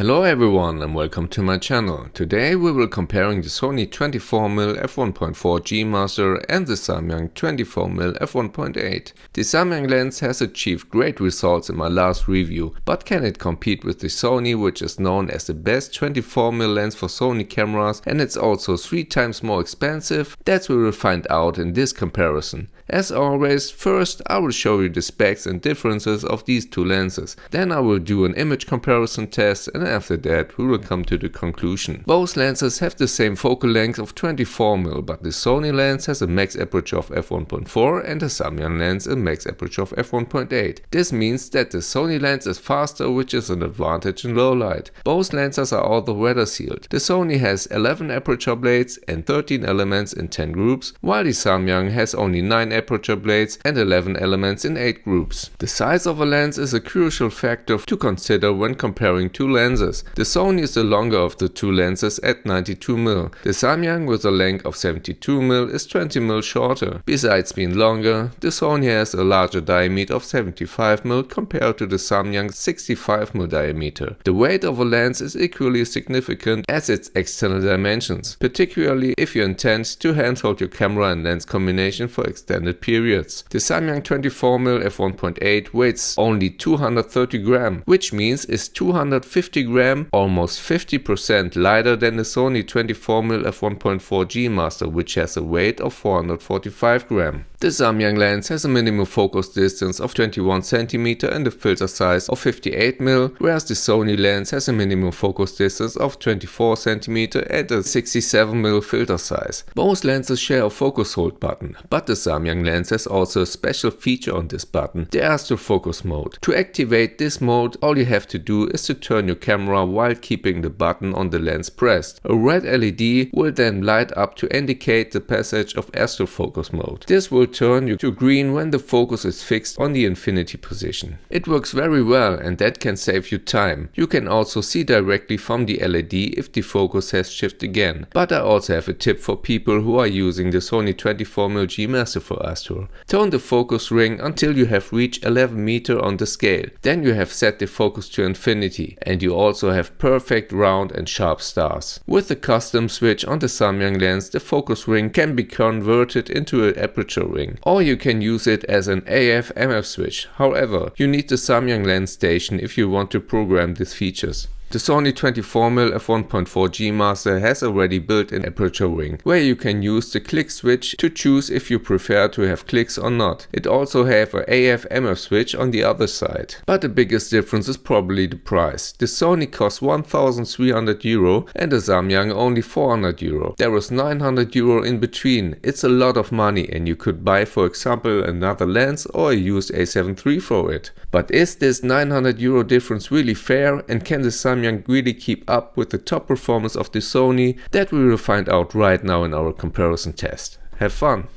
Hello everyone and welcome to my channel. Today we will comparing the Sony 24mm f1.4 G Master and the Samyang 24mm f1.8. The Samyang lens has achieved great results in my last review, but can it compete with the Sony, which is known as the best 24mm lens for Sony cameras, and it's also 3 times more expensive? That's what we will find out in this comparison. As always, first I will show you the specs and differences of these two lenses. Then I will do an image comparison test, and after that we will come to the conclusion. Both lenses have the same focal length of 24mm, but the Sony lens has a max aperture of f1.4 and the Samyang lens a max aperture of f1.8. This means that the Sony lens is faster, which is an advantage in low light. Both lenses are also weather sealed. The Sony has 11 aperture blades and 13 elements in 10 groups, while the Samyang has only 9 aperture blades and 11 elements in 8 groups. The size of a lens is a crucial factor to consider when comparing two lenses. The Sony is the longer of the two lenses at 92mm. The Samyang with a length of 72mm is 20mm shorter. Besides being longer, the Sony has a larger diameter of 75mm compared to the Samyang's 65mm diameter. The weight of a lens is equally significant as its external dimensions, particularly if you intend to handhold your camera and lens combination for extended periods. The Samyang 24mm f1.8 weighs only 230 grams, which means is 250 grams, almost 50% lighter than the Sony 24mm f1.4 G Master, which has a weight of 445 grams. The Samyang lens has a minimum focus distance of 21 cm and a filter size of 58mm, whereas the Sony lens has a minimum focus distance of 24 cm and a 67mm filter size. Both lenses share a focus hold button, but the Samyang lens has also a special feature on this button, the Astrofocus mode. To activate this mode, all you have to do is to turn your camera while keeping the button on the lens pressed. A red LED will then light up to indicate the passage of Astrofocus mode. This will turn you to green when the focus is fixed on the infinity position. It works very well, and that can save you time. You can also see directly from the LED if the focus has shifted again. But I also have a tip for people who are using the Sony 24mm G Master for astro. Turn the focus ring until you have reached 11 meters on the scale. Then you have set the focus to infinity, and you also have perfect round and sharp stars. With the custom switch on the Samyang lens, the focus ring can be converted into an aperture ring, or you can use it as an AF/MF switch. However, you need the Samyang lens station if you want to program these features. The Sony 24mm f1.4 G Master has already built-in aperture ring, where you can use the click switch to choose if you prefer to have clicks or not. It also has an AF/MF switch on the other side. But the biggest difference is probably the price. The Sony costs €1,300 and the Samyang only €400. There is €900 in between. It's a lot of money, and you could buy, for example, another lens or a used A7 III for it. But is this €900 difference really fair, and can the Samyang really keep up with the top performance of the Sony? That we will find out right now in our comparison test. Have fun!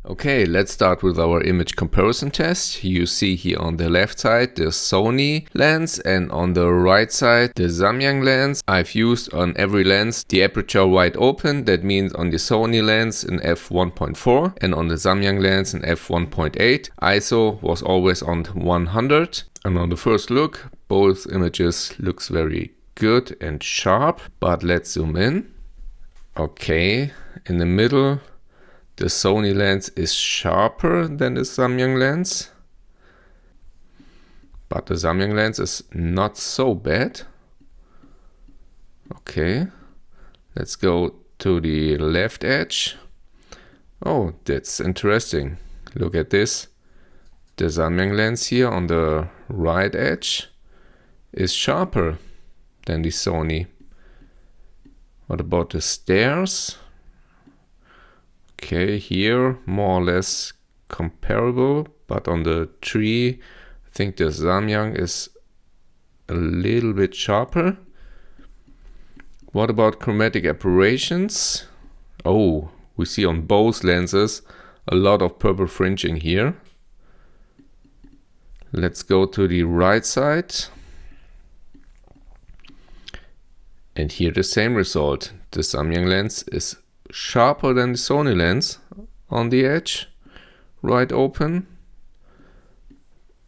Okay, let's start with our image comparison test. You see here on the left side the Sony lens and on the right side the Samyang lens. I've used on every lens the aperture wide open. That means on the Sony lens in f1.4 and on the Samyang lens in f1.8. ISO was always on 100. And on the first look, both images looks very good and sharp, but let's zoom in. Okay, in the middle the Sony lens is sharper than the Samyang lens, but the Samyang lens is not so bad. Okay, let's go to the left edge. Oh, that's interesting. Look at this. The Samyang lens here on the right edge is sharper than the Sony. What about the stairs? Okay, here more or less comparable, but on the tree I think the Samyang is a little bit sharper. What about chromatic aberrations? Oh, we see on both lenses a lot of purple fringing here. Let's go to the right side. And here the same result. The Samyang lens is sharper than the Sony lens on the edge, right open.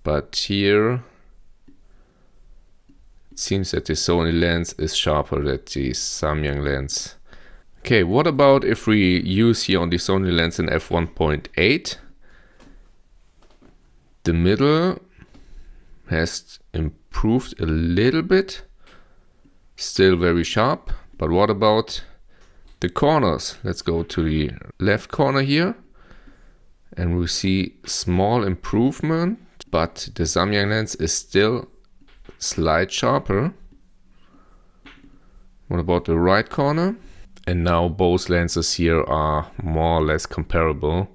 But here seems that the Sony lens is sharper than the Samyang lens. Okay, what about if we use here on the Sony lens an F1.8? The middle has improved a little bit, still very sharp, but what about the corners? Let's go to the left corner here, and we see small improvement, but the Samyang lens is still slight sharper. What about the right corner? And now both lenses here are more or less comparable,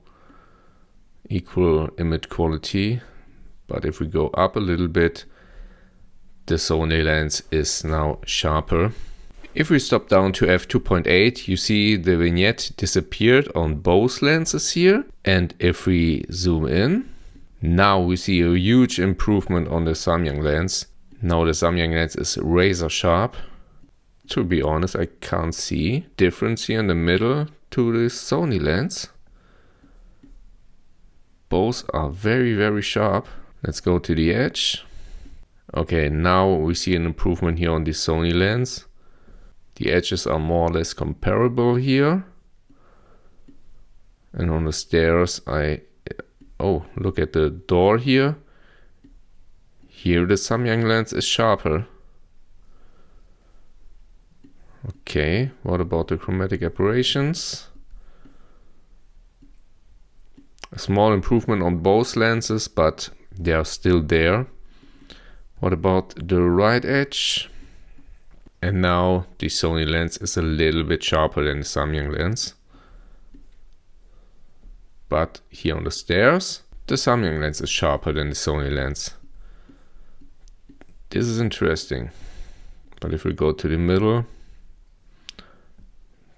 equal image quality. But if we go up a little bit, the Sony lens is now sharper. If we stop down to f2.8, you see the vignette disappeared on both lenses here. And if we zoom in, now we see a huge improvement on the Samyang lens. Now the Samyang lens is razor sharp. To be honest, I can't see difference here in the middle to the Sony lens. Both are very, very sharp. Let's go to the edge. Okay, now we see an improvement here on the Sony lens. The edges are more or less comparable here. And on the stairs, oh, look at the door here. Here the Samyang lens is sharper. Okay, what about the chromatic aberrations? A small improvement on both lenses, but they are still there. What about the right edge? And now the Sony lens is a little bit sharper than the Samyang lens. But here on the stairs, the Samyang lens is sharper than the Sony lens. This is interesting. But if we go to the middle,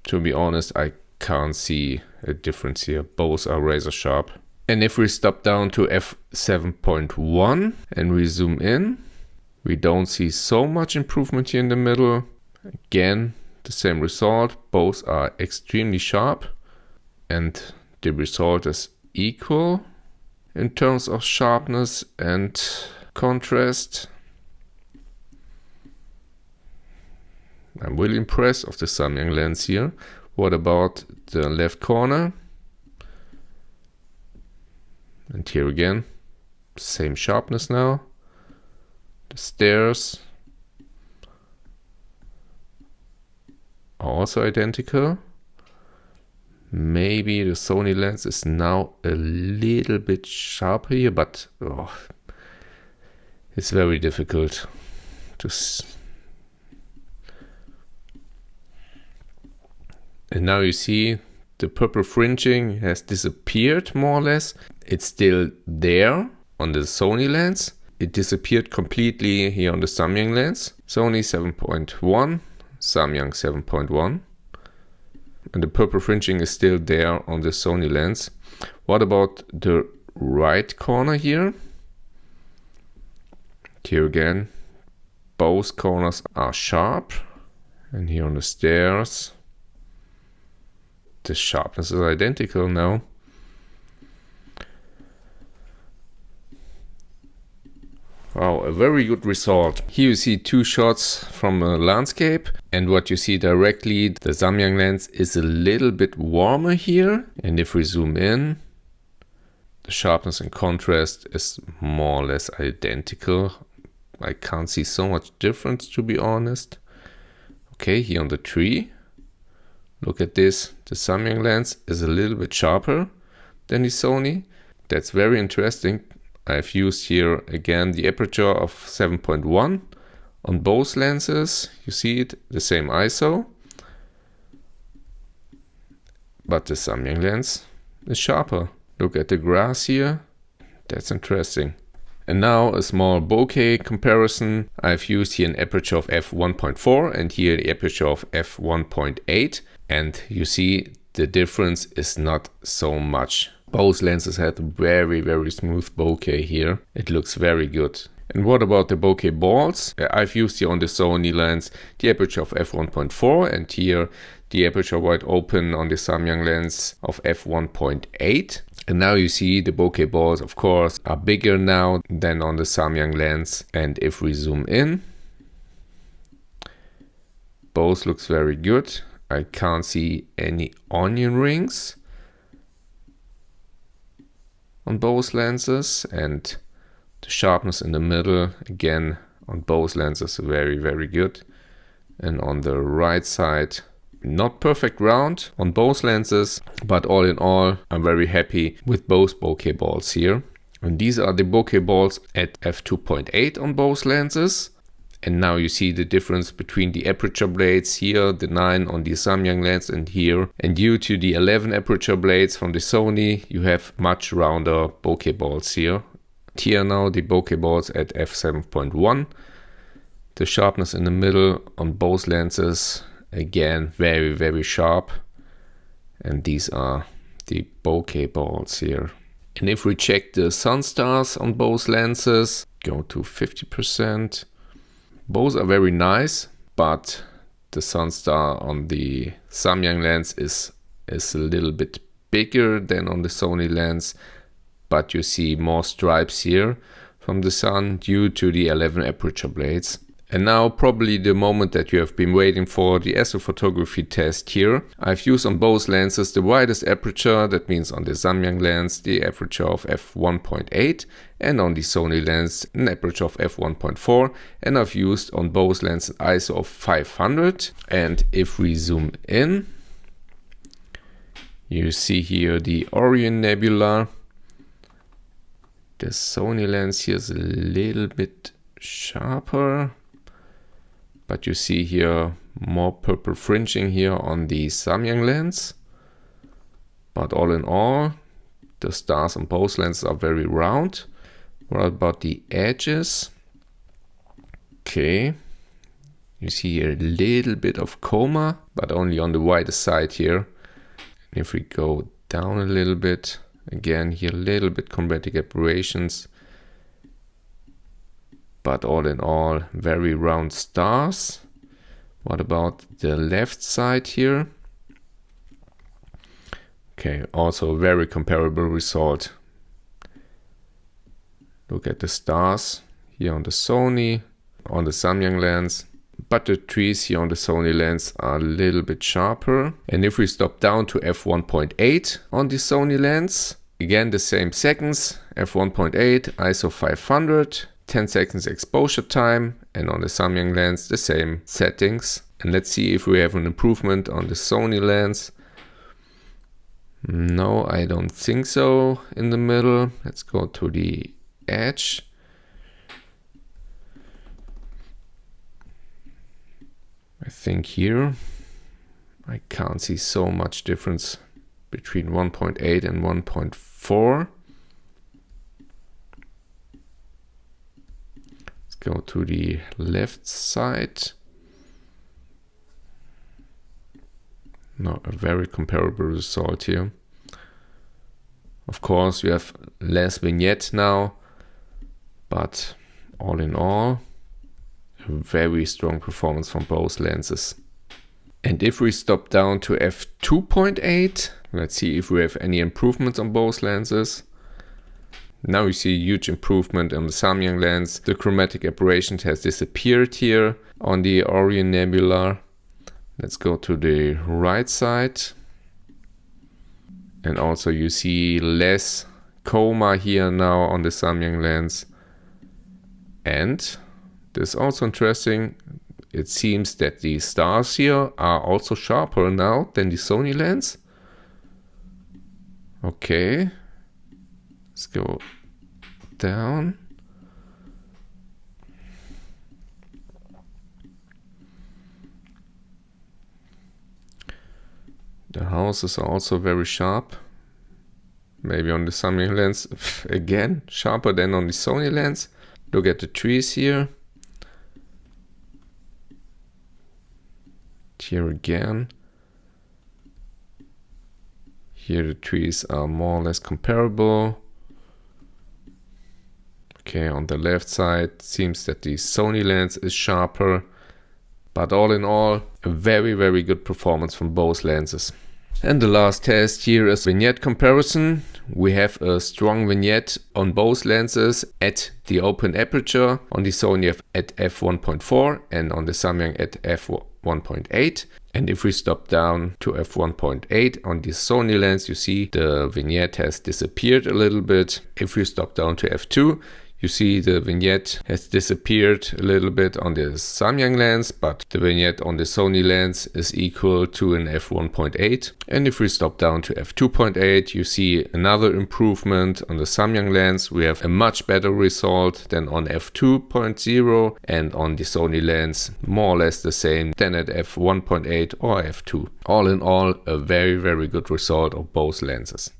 to be honest, I can't see a difference here. Both are razor sharp. And if we stop down to f7.1 and we zoom in, we don't see so much improvement here in the middle. Again, the same result. Both are extremely sharp. And the result is equal in terms of sharpness and contrast. I'm really impressed of the Samyang lens here. What about the left corner? And here again, same sharpness now. The stairs are also identical. Maybe the Sony lens is now a little bit sharper here, but it's very difficult to And now you see the purple fringing has disappeared more or less. It's still there on the Sony lens. It disappeared completely here on the Samyang lens. Sony 7.1, Samyang 7.1. And the purple fringing is still there on the Sony lens. What about the right corner here? Here again, both corners are sharp. And here on the stairs, the sharpness is identical now. Wow, a very good result. Here you see two shots from a landscape, and what you see directly, the Samyang lens is a little bit warmer here. And if we zoom in, the sharpness and contrast is more or less identical. I can't see so much difference, to be honest. Okay, here on the tree, look at this. The Samyang lens is a little bit sharper than the Sony. That's very interesting. I've used here again the aperture of 7.1 on both lenses. You see it, the same ISO. But the Samyang lens is sharper. Look at the grass here. That's interesting. And now a small bokeh comparison. I've used here an aperture of f1.4 and here the aperture of f1.8. And you see the difference is not so much. Both lenses had very, very smooth bokeh here. It looks very good. And what about the bokeh balls? I've used here on the Sony lens the aperture of f1.4 and here the aperture wide open on the Samyang lens of f1.8. And now you see the bokeh balls, of course, are bigger now than on the Samyang lens. And if we zoom in, both looks very good. I can't see any onion rings on both lenses, and the sharpness in the middle, again, on both lenses, very, very good. And on the right side, not perfect round on both lenses, but all in all, I'm very happy with both bokeh balls here. And these are the bokeh balls at f2.8 on both lenses. And now you see the difference between the aperture blades here, the 9 on the Samyang lens and here. And due to the 11 aperture blades from the Sony, you have much rounder bokeh balls here. Here now the bokeh balls at f7.1. The sharpness in the middle on both lenses, again, very, very sharp. And these are the bokeh balls here. And if we check the Sunstars on both lenses, go to 50%. Both are very nice, but the Sunstar on the Samyang lens is a little bit bigger than on the Sony lens, but you see more stripes here from the sun due to the 11 aperture blades. And now probably the moment that you have been waiting for, the astrophotography test here. I've used on both lenses the widest aperture, that means on the Samyang lens the aperture of f1.8 and on the Sony lens an aperture of f1.4, and I've used on both lenses ISO of 500. And if we zoom in, you see here the Orion Nebula. The Sony lens here is a little bit sharper, but you see here more purple fringing here on the Samyang lens. But all in all, the stars on both lenses are very round. What about the edges? Okay, you see here a little bit of coma, but only on the widest side here. And if we go down a little bit, again here a little bit chromatic aberrations. But all in all, very round stars. What about the left side here? Okay, also a very comparable result. Look at the stars here on the Sony, on the Samyang lens. But the trees here on the Sony lens are a little bit sharper. And if we stop down to f1.8 on the Sony lens, again the same seconds, f1.8, ISO 500. 10 seconds exposure time, and on the Samyang lens the same settings. And let's see if we have an improvement on the Sony lens. No, I don't think so in the middle. Let's go to the edge. I think here I can't see so much difference between 1.8 and 1.4. Go to the left side. No, a very comparable result here. Of course, we have less vignette now, but all in all, a very strong performance from both lenses. And if we stop down to f2.8, let's see if we have any improvements on both lenses. Now you see a huge improvement on the Samyang lens. The chromatic aberration has disappeared here on the Orion Nebula. Let's go to the right side. And also you see less coma here now on the Samyang lens. And this is also interesting. It seems that the stars here are also sharper now than the Sony lens. Okay. Let's go down. The houses are also very sharp. Maybe on the Samyang lens again sharper than on the Sony lens. Look at the trees here. Here again. Here the trees are more or less comparable. Okay, on the left side, seems that the Sony lens is sharper. But all in all, a very, very good performance from both lenses. And the last test here is Vignette Comparison, we have a strong vignette on both lenses at the open aperture, on the Sony at f1.4 and on the Samyang at f1.8. And if we stop down to f1.8 on the Sony lens, you see the vignette has disappeared a little bit. If we stop down to f2, you see the vignette has disappeared a little bit on the Samyang lens, but the vignette on the Sony lens is equal to an f1.8. And if we stop down to f2.8, you see another improvement on the Samyang lens. We have a much better result than on f2.0, and on the Sony lens more or less the same than at f1.8 or f2. All in all, a very, very good result of both lenses.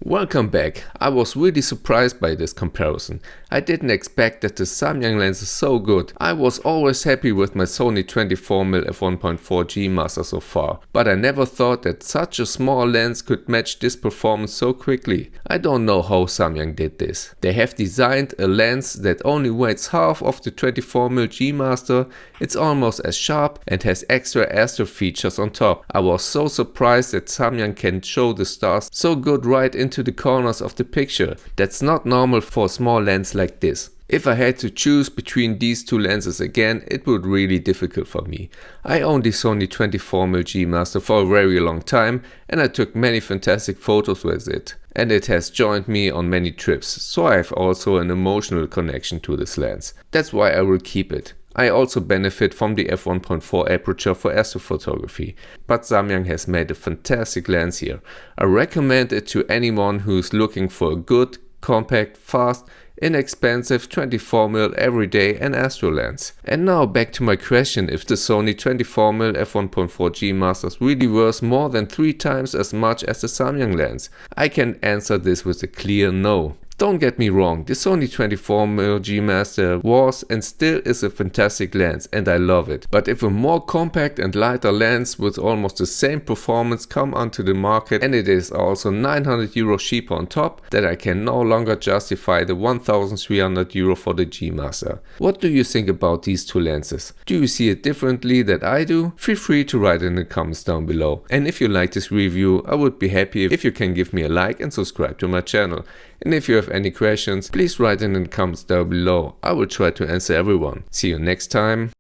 Welcome back. I was really surprised by this comparison. I didn't expect that the Samyang lens is so good. I was always happy with my Sony 24mm f1.4 G Master so far, but I never thought that such a small lens could match this performance so quickly. I don't know how Samyang did this. They have designed a lens that only weighs half of the 24mm G Master. It's almost as sharp and has extra astro features on top. I was so surprised that Samyang can show the stars so good right into the corners of the picture. That's not normal for a small lens like this. If I had to choose between these two lenses again, it would be really difficult for me. I owned the Sony 24mm G Master for a very long time and I took many fantastic photos with it. And it has joined me on many trips, so I have also an emotional connection to this lens. That's why I will keep it. I also benefit from the f1.4 aperture for astrophotography, but Samyang has made a fantastic lens here. I recommend it to anyone who is looking for a good, compact, fast, inexpensive 24mm everyday and astro lens. And now back to my question, if the Sony 24mm f1.4 G Master is really worth more than 3 times as much as the Samyang lens. I can answer this with a clear no. Don't get me wrong, the Sony 24mm G Master was and still is a fantastic lens and I love it. But if a more compact and lighter lens with almost the same performance come onto the market and it is also 900 euro cheaper on top, then I can no longer justify the 1300 euro for the G Master. What do you think about these two lenses? Do you see it differently than I do? Feel free to write in the comments down below. And if you like this review, I would be happy if you can give me a like and subscribe to my channel. And if you have any questions, please write in the comments down below. I will try to answer everyone. See you next time.